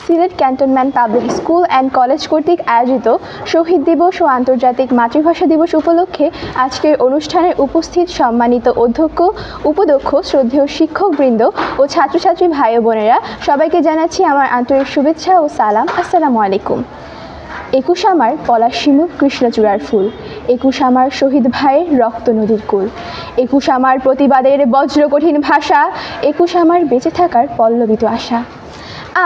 Sylhet cantonment public school and college কর্তৃক আয়োজিত শহীদ দিবস ও আন্তর্জাতিক মাতৃভাষা দিবস উপলক্ষে আজকের অনুষ্ঠানে উপস্থিত সম্মানিত অধ্যক্ষ, উপাধ্যক্ষ, শ্রদ্ধেয় শিক্ষকবৃন্দ ও ছাত্রছাত্রী ভাই ও বোনেরা সবাইকে জানাচ্ছি আমার আন্তরিক শুভেচ্ছা ও সালাম। আসসালামু আলাইকুম। 21 আমার পলাশ শিমুল কৃষ্ণচূড়ার ফুল, 21 আমার শহীদ ভাইয়ের রক্ত নদীর কুল, 21 আমার প্রতিবাদের বজ্র কঠিন ভাষা, 21 আমার বেঁচে থাকার পল্লবিত আশা।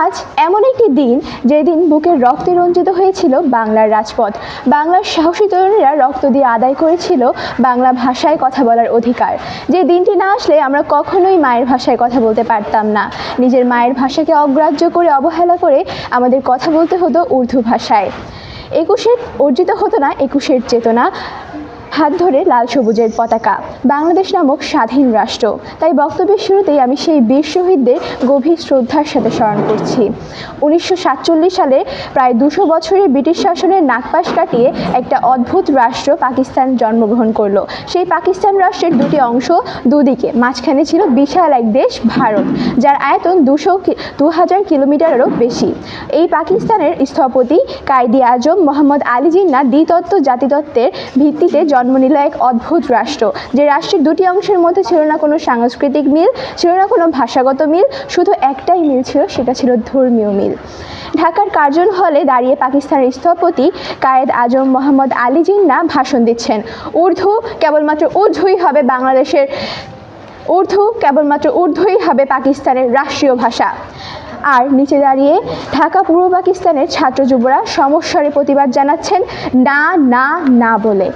আজ এমন একটি দিন যেদিন বুকের রক্তে রঞ্জিত হয়েছিল বাংলার রাজপথ। বাংলার সাহসী তরুণীরা রক্ত দিয়ে আদায় করেছিল বাংলা ভাষায় কথা বলার অধিকার। যে দিনটি না আসলে আমরা কখনোই মায়ের ভাষায় কথা বলতে পারতাম না। নিজের মায়ের ভাষাকে অগ্রাহ্য করে, অবহেলা করে আমাদের কথা বলতে হতো উর্দু ভাষায়। 21-এর অর্জিত হতো না 21-এর চেতনা, হাত ধরে লাল সবুজের পতাকা, বাংলাদেশ নামক স্বাধীন রাষ্ট্র। তাই বক্তব্যের শুরুতেই আমি সেই বীর শহীদদের গভীর শ্রদ্ধার সাথে স্মরণ করছি। 1947 সালে প্রায় 200 বছরের ব্রিটিশ শাসনের নাগপাশ কাটিয়ে একটা অদ্ভুত রাষ্ট্র পাকিস্তান জন্মগ্রহণ করলো। সেই পাকিস্তান রাষ্ট্রের দুটি অংশ, দুদিকে, মাঝখানে ছিল বিশাল এক দেশ ভারত, যার আয়তন 2000 কিলোমিটারেরও বেশি। এই পাকিস্তানের স্থপতি কায়েদে আজম মোহাম্মদ আলী জিন্নাহ দ্বিতত্ত্ব জাতিতত্ত্বের ভিত্তিতে জন্ম নিল এক অদ্ভুত রাষ্ট্র, যে রাষ্ট্রের দুটি অংশের মধ্যে ছিল না কোনো সাংস্কৃতিক মিল, ছিল না কোনো ভাষাগত মিল, শুধু একটাই মিল ছিল, সেটা ছিল ধর্মীয় মিল। ঢাকার কার্জন হলে দাঁড়িয়ে পাকিস্তানের স্থপতি কায়েদ আজম মোহাম্মদ আলী জিন্নাহ ভাষণ দিচ্ছেন। কেবলমাত্র উর্দুই হবে বাংলাদেশের, কেবলমাত্র উর্দুই হবে পাকিস্তানের রাষ্ট্রীয় ভাষা। আর নিচে দাঁড়িয়ে ঢাকা পূর্ব পাকিস্তানের ছাত্র যুবরা সমস্বরে প্রতিবাদ জানাচ্ছেন না না না বলে।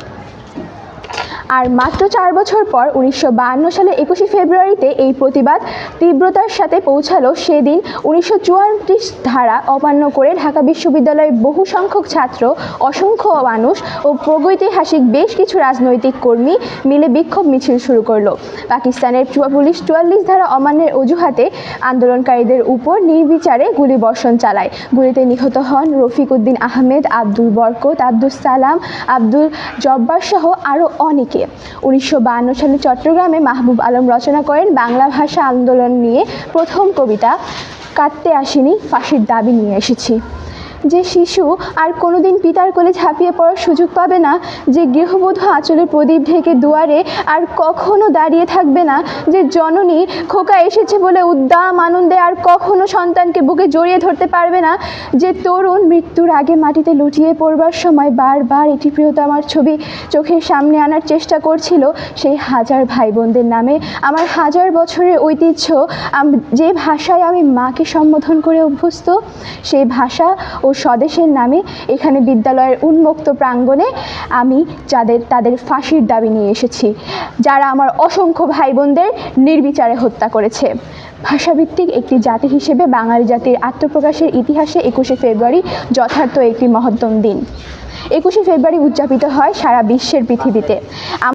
আর মাত্র 4 বছর পর 1952 সালের 21 ফেব্রুয়ারিতে এই প্রতিবাদ তীব্রতার সাথে পৌঁছালো। সেদিন 1934 ধারা অমান্য করে ঢাকা বিশ্ববিদ্যালয়ের বহু সংখ্যক ছাত্র, অসংখ্য মানুষ ও প্রাগৈতিহাসিক বেশ কিছু রাজনৈতিক কর্মী মিলে বিক্ষোভ মিছিল শুরু করলো। পাকিস্তানের পুলিশ 44 ধারা অমান্যের অজুহাতে আন্দোলনকারীদের উপর নির্বিচারে গুলিবর্ষণ চালায়। গুলিতে নিহত হন রফিক উদ্দিন আহমেদ, আব্দুল বরকত, আব্দুল সালাম, আব্দুল জব্বার সহ আরও অনেকে। 1952 সালে চট্টগ্রামে মাহবুব আলম রচনা করেন বাংলা ভাষা আন্দোলন নিয়ে প্রথম কবিতা কাঁদতে আসিনি, ফাঁসির দাবি নিয়ে এসেছি। যে শিশু আর কোনোদিন পিতার কোলে ঝাঁপিয়ে পড়ার সুযোগ পাবে না, যে গৃহবধূ আঁচলে প্রদীপ ঢেকে দুয়ারে আর কখনো দাঁড়িয়ে থাকবে না, যে জননী খোকা এসেছে বলে উদ্দাম আনন্দে আর কখনো সন্তানকে বুকে জড়িয়ে ধরতে পারবে না, যে তরুণ মৃত্যুর আগে মাটিতে লুটিয়ে পড়বার সময় বারবার এটি প্রিয়তমার ছবি চোখের সামনে আনার চেষ্টা করছিল, সেই হাজার ভাই বোনদের নামে আমার হাজার বছরের ঐতিহ্য, যে ভাষায় আমি মাকে সম্বোধন করে অভ্যস্ত, সেই ভাষা ও স্বদেশের নামে এখানে বিদ্যালয়ের উন্মুক্ত প্রাঙ্গণে আমি তাদের ফাঁসির দাবি নিয়ে এসেছি, যারা আমার অসংখ্য ভাই বোনদের নির্বিচারে হত্যা করেছে। ভাষাভিত্তিক একটি জাতি হিসেবে বাঙালি জাতির আত্মপ্রকাশের ইতিহাসে 21শে ফেব্রুয়ারি যথার্থ একটি মহত্তম দিন। 21শে ফেব্রুয়ারি উদযাপিত হয় সারা বিশ্বের পৃথিবীতে।